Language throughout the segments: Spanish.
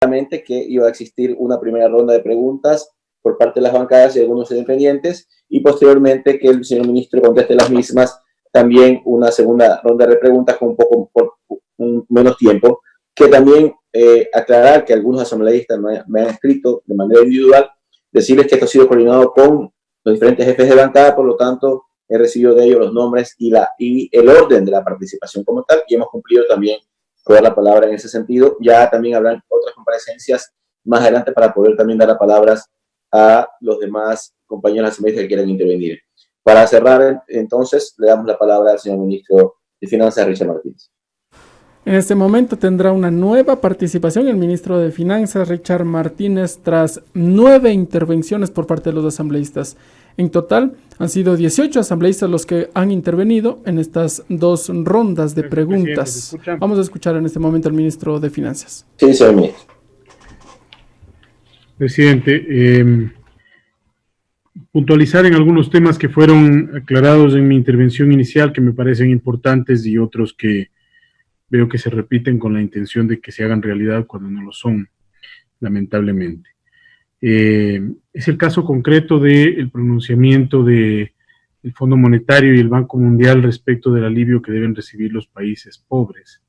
que iba a existir una primera ronda de preguntas por parte de las bancadas y algunos independientes, y posteriormente que el señor ministro conteste las mismas, también una segunda ronda de preguntas con un poco por menos tiempo, que también aclarar que algunos asambleístas me han escrito de manera individual, decirles que esto ha sido coordinado con los diferentes jefes de bancada, por lo tanto he recibido de ellos los nombres y el orden de la participación como tal, y hemos cumplido también con dar la palabra en ese sentido. Ya también habrán otras comparecencias más adelante para poder también dar las palabras a los demás compañeros asambleístas que quieran intervenir. Para cerrar, entonces, le damos la palabra al señor ministro de Finanzas, Richard Martínez. En este momento tendrá una nueva participación el ministro de Finanzas, Richard Martínez, tras 9 intervenciones por parte de los asambleístas. En total, han sido 18 asambleístas los que han intervenido en estas 2 rondas de preguntas. Vamos a escuchar en este momento al ministro de Finanzas. Sí, señor ministro. Presidente, puntualizar en algunos temas que fueron aclarados en mi intervención inicial, que me parecen importantes, y otros que veo que se repiten con la intención de que se hagan realidad cuando no lo son, lamentablemente. Es el caso concreto del pronunciamiento del Fondo Monetario y el Banco Mundial respecto del alivio que deben recibir los países pobres.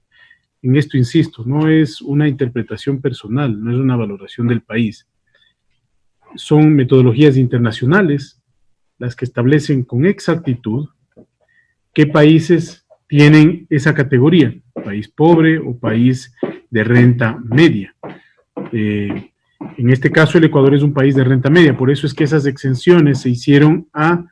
En esto insisto, no es una interpretación personal, no es una valoración del país. Son metodologías internacionales las que establecen con exactitud qué países tienen esa categoría, país pobre o país de renta media. En este caso el Ecuador es un país de renta media, por eso es que esas exenciones se hicieron a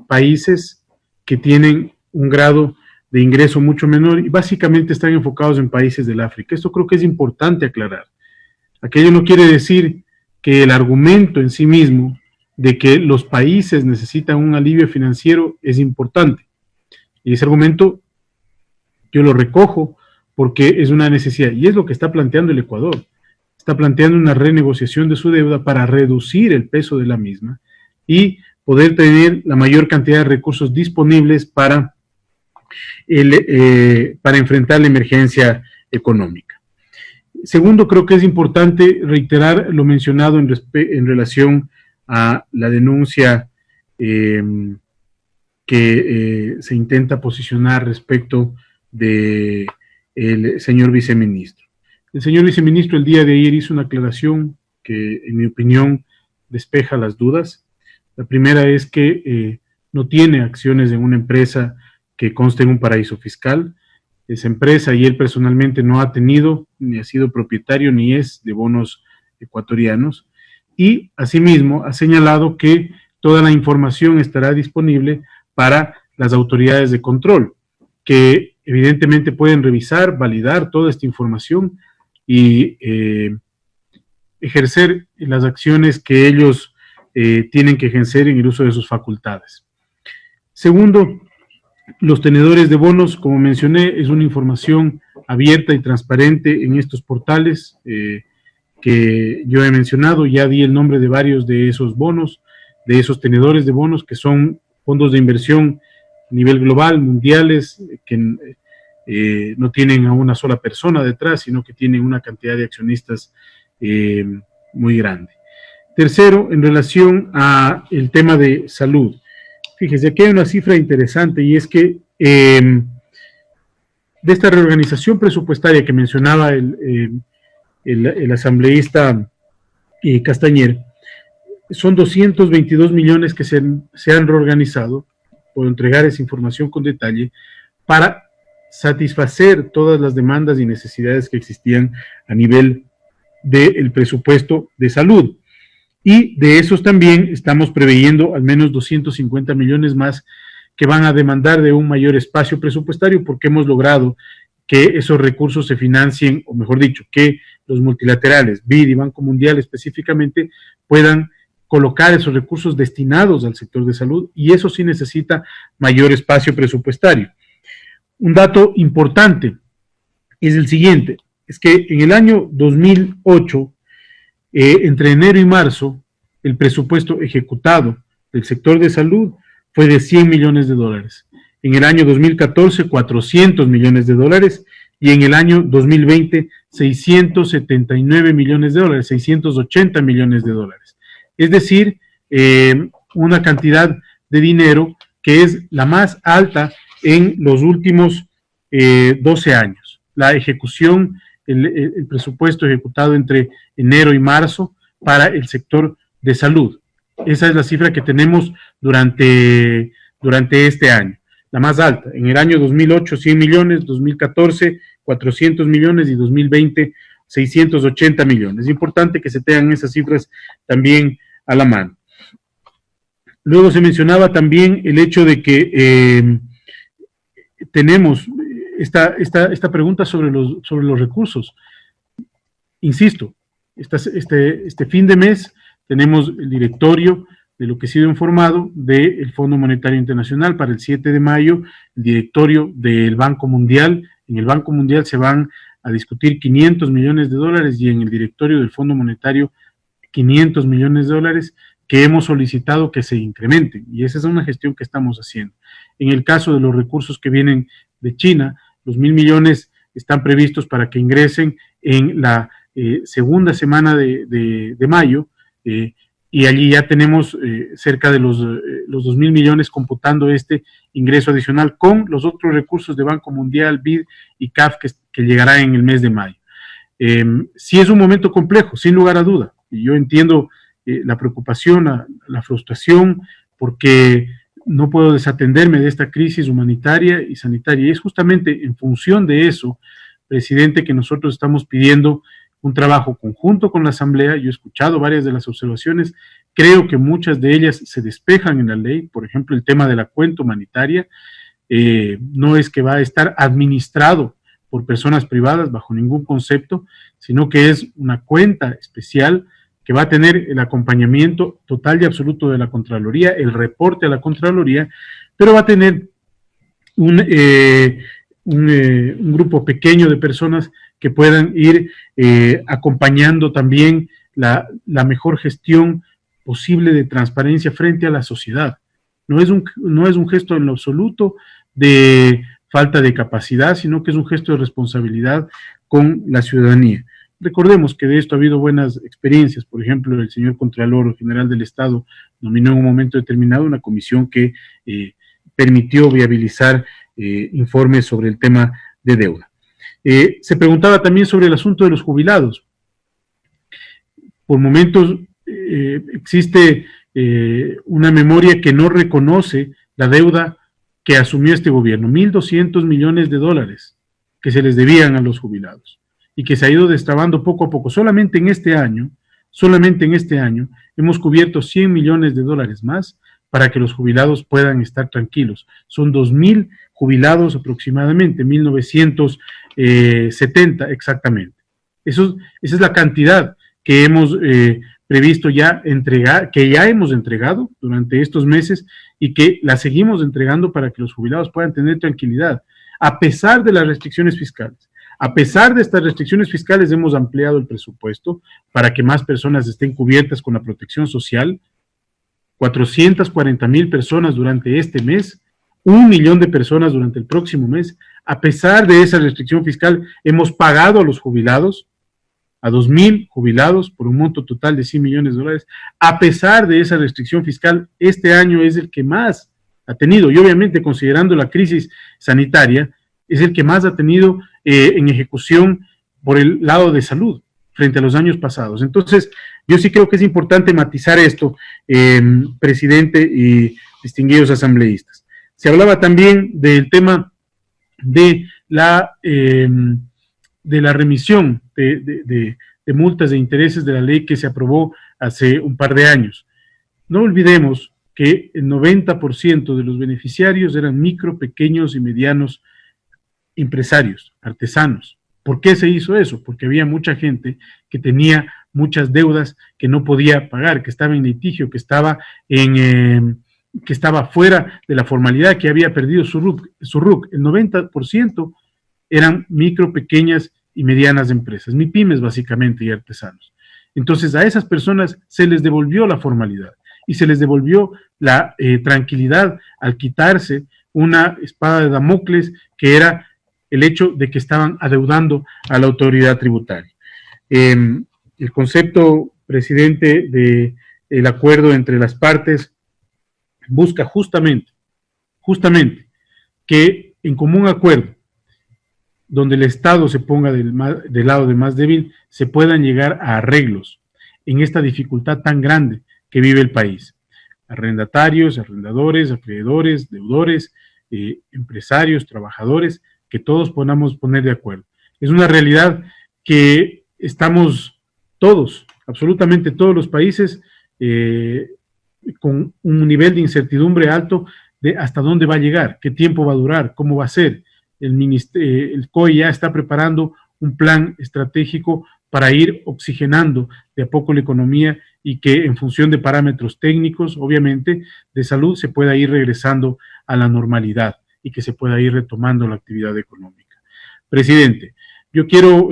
países que tienen un grado de ingreso mucho menor y básicamente están enfocados en países del África. Esto creo que es importante aclarar. Aquello no quiere decir que el argumento en sí mismo de que los países necesitan un alivio financiero es importante. Y ese argumento yo lo recojo porque es una necesidad, y es lo que está planteando el Ecuador. Está planteando una renegociación de su deuda para reducir el peso de la misma y poder tener la mayor cantidad de recursos disponibles para enfrentar la emergencia económica. Segundo, creo que es importante reiterar lo mencionado en relación a la denuncia que se intenta posicionar respecto del señor viceministro. El señor viceministro el día de ayer hizo una aclaración que, en mi opinión, despeja las dudas. La primera es que no tiene acciones en una empresa que conste en un paraíso fiscal. Esa empresa y él personalmente no ha tenido, ni ha sido propietario, ni es de bonos ecuatorianos. Y, asimismo, ha señalado que toda la información estará disponible para las autoridades de control, que evidentemente pueden revisar, validar toda esta información y ejercer las acciones que ellos tienen que ejercer en el uso de sus facultades. Segundo, los tenedores de bonos, como mencioné, es una información abierta y transparente en estos portales que yo he mencionado. Ya di el nombre de varios de esos bonos, de esos tenedores de bonos, que son fondos de inversión a nivel global, mundiales, que no tienen a una sola persona detrás, sino que tienen una cantidad de accionistas muy grande. Tercero, en relación a el tema de salud. Fíjese, aquí hay una cifra interesante, y es que de esta reorganización presupuestaria que mencionaba el asambleísta Castañer, son 222 millones que se han reorganizado, puedo entregar esa información con detalle, para satisfacer todas las demandas y necesidades que existían a nivel del presupuesto de salud. Y de esos también estamos preveyendo al menos 250 millones más que van a demandar de un mayor espacio presupuestario, porque hemos logrado que esos recursos se financien, o mejor dicho, que los multilaterales, BID y Banco Mundial específicamente, puedan colocar esos recursos destinados al sector de salud, y eso sí necesita mayor espacio presupuestario. Un dato importante es el siguiente, es que en el año 2008, entre enero y marzo, el presupuesto ejecutado del sector de salud fue de 100 millones de dólares. En el año 2014, 400 millones de dólares, y en el año 2020 679 millones de dólares, 680 millones de dólares. Es decir, una cantidad de dinero que es la más alta en los últimos 12 años. La ejecución, el presupuesto ejecutado entre enero y marzo para el sector de salud. Esa es la cifra que tenemos durante este año, la más alta. En el año 2008, 100 millones, 2014, 400 millones y 2020, 680 millones. Es importante que se tengan esas cifras también a la mano. Luego se mencionaba también el hecho de que tenemos esta pregunta sobre los recursos. Insisto, este fin de mes tenemos el directorio de lo que ha sido informado del Fondo Monetario Internacional para el 7 de mayo, el directorio del Banco Mundial. En el Banco Mundial se van a discutir 500 millones de dólares y en el directorio del Fondo Monetario 500 millones de dólares que hemos solicitado que se incrementen, y esa es una gestión que estamos haciendo. En el caso de los recursos que vienen de China, los 1.000 millones están previstos para que ingresen en la segunda semana de mayo, y allí ya tenemos cerca de los 2.000 millones computando este ingreso adicional con los otros recursos de Banco Mundial, BID y CAF que llegará en el mes de mayo. Sí es un momento complejo, sin lugar a duda, y yo entiendo la preocupación, la frustración, porque no puedo desatenderme de esta crisis humanitaria y sanitaria. Y es justamente en función de eso, presidente, que nosotros estamos pidiendo un trabajo conjunto con la Asamblea. Yo he escuchado varias de las observaciones, creo que muchas de ellas se despejan en la ley. Por ejemplo, el tema de la cuenta humanitaria, no es que va a estar administrado por personas privadas bajo ningún concepto, sino que es una cuenta especial que va a tener el acompañamiento total y absoluto de la Contraloría, el reporte a la Contraloría, pero va a tener un grupo pequeño de personas que puedan ir acompañando también la mejor gestión posible de transparencia frente a la sociedad. No es un gesto en lo absoluto de falta de capacidad, sino que es un gesto de responsabilidad con la ciudadanía. Recordemos que de esto ha habido buenas experiencias. Por ejemplo, el señor Contralor General del Estado nominó en un momento determinado una comisión que permitió viabilizar informes sobre el tema de deuda. Se preguntaba también sobre el asunto de los jubilados. Por momentos existe una memoria que no reconoce la deuda que asumió este gobierno, 1.200 millones de dólares que se les debían a los jubilados y que se ha ido destrabando poco a poco. Solamente en este año, hemos cubierto 100 millones de dólares más para que los jubilados puedan estar tranquilos. Son 2.000 jubilados aproximadamente, 1.970 exactamente. Esa es la cantidad que hemos previsto ya entregar, que ya hemos entregado durante estos meses y que la seguimos entregando para que los jubilados puedan tener tranquilidad, a pesar de las restricciones fiscales. A pesar de estas restricciones fiscales, hemos ampliado el presupuesto para que más personas estén cubiertas con la protección social. 440,000 personas durante este mes, 1 millón de personas durante el próximo mes. A pesar de esa restricción fiscal, hemos pagado a los jubilados, a 2.000 jubilados, por un monto total de 100 millones de dólares. A pesar de esa restricción fiscal, este año es el que más ha tenido, y obviamente considerando la crisis sanitaria, es el que más ha tenido en ejecución por el lado de salud frente a los años pasados. Entonces, yo sí creo que es importante matizar esto, presidente y distinguidos asambleístas. Se hablaba también del tema de la remisión de multas de intereses de la ley que se aprobó hace un par de años. No olvidemos que el 90% de los beneficiarios eran micro, pequeños y medianos empresarios, artesanos. ¿Por qué se hizo eso? Porque había mucha gente que tenía muchas deudas que no podía pagar, que estaba en litigio, que estaba fuera de la formalidad, que había perdido su RUC. El 90% eran micro, pequeñas y medianas empresas, MIPYMES básicamente y artesanos. Entonces a esas personas se les devolvió la formalidad y se les devolvió la tranquilidad al quitarse una espada de Damocles que era el hecho de que estaban adeudando a la autoridad tributaria. El concepto, presidente, del acuerdo entre las partes busca justamente que en común acuerdo, donde el Estado se ponga del lado de más débil, se puedan llegar a arreglos en esta dificultad tan grande que vive el país. Arrendatarios, arrendadores, acreedores, deudores, empresarios, trabajadores, que todos podamos poner de acuerdo. Es una realidad que estamos todos, absolutamente todos los países, con un nivel de incertidumbre alto de hasta dónde va a llegar, qué tiempo va a durar, cómo va a ser. El COE ya está preparando un plan estratégico para ir oxigenando de a poco la economía y que en función de parámetros técnicos, obviamente, de salud, se pueda ir regresando a la normalidad y que se pueda ir retomando la actividad económica. Presidente, yo quiero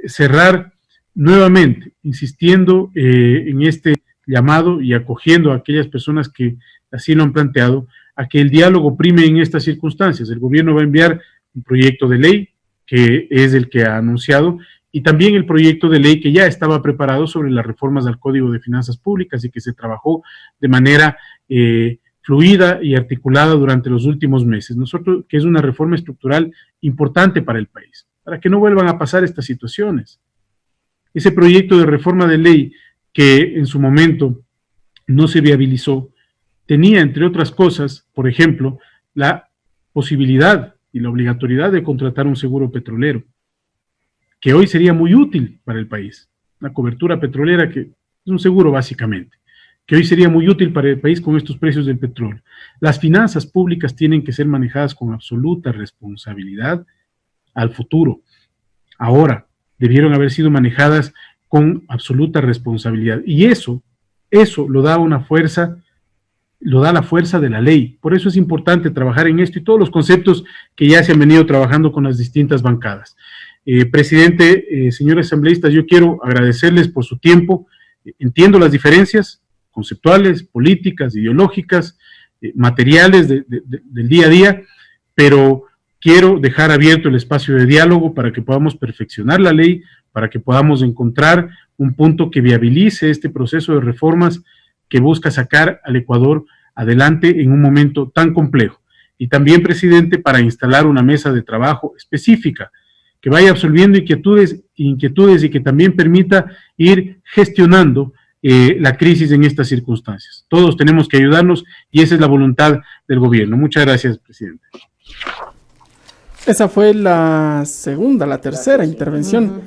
cerrar nuevamente insistiendo en este llamado y acogiendo a aquellas personas que así lo han planteado, a que el diálogo prime en estas circunstancias. El gobierno va a enviar un proyecto de ley, que es el que ha anunciado, y también el proyecto de ley que ya estaba preparado sobre las reformas al Código de Finanzas Públicas y que se trabajó de manera fluida y articulada durante los últimos meses. Nosotros, que es una reforma estructural importante para el país, para que no vuelvan a pasar estas situaciones. Ese proyecto de reforma de ley que en su momento no se viabilizó, tenía, entre otras cosas, por ejemplo, la posibilidad y la obligatoriedad de contratar un seguro petrolero, que hoy sería muy útil para el país. Una cobertura petrolera que es un seguro básicamente, que hoy sería muy útil para el país con estos precios del petróleo. Las finanzas públicas tienen que ser manejadas con absoluta responsabilidad al futuro. Ahora, debieron haber sido manejadas con absoluta responsabilidad. Y eso lo da una fuerza, lo da la fuerza de la ley. Por eso es importante trabajar en esto y todos los conceptos que ya se han venido trabajando con las distintas bancadas. Presidente, señores asambleístas, yo quiero agradecerles por su tiempo. Entiendo las diferencias conceptuales, políticas, ideológicas, materiales del día a día, pero quiero dejar abierto el espacio de diálogo para que podamos perfeccionar la ley, para que podamos encontrar un punto que viabilice este proceso de reformas que busca sacar al Ecuador adelante en un momento tan complejo. Y también, presidente, para instalar una mesa de trabajo específica que vaya absolviendo inquietudes y que también permita ir gestionando la crisis en estas circunstancias. Todos tenemos que ayudarnos y esa es la voluntad del gobierno. Muchas gracias, presidente. Esa fue la tercera intervención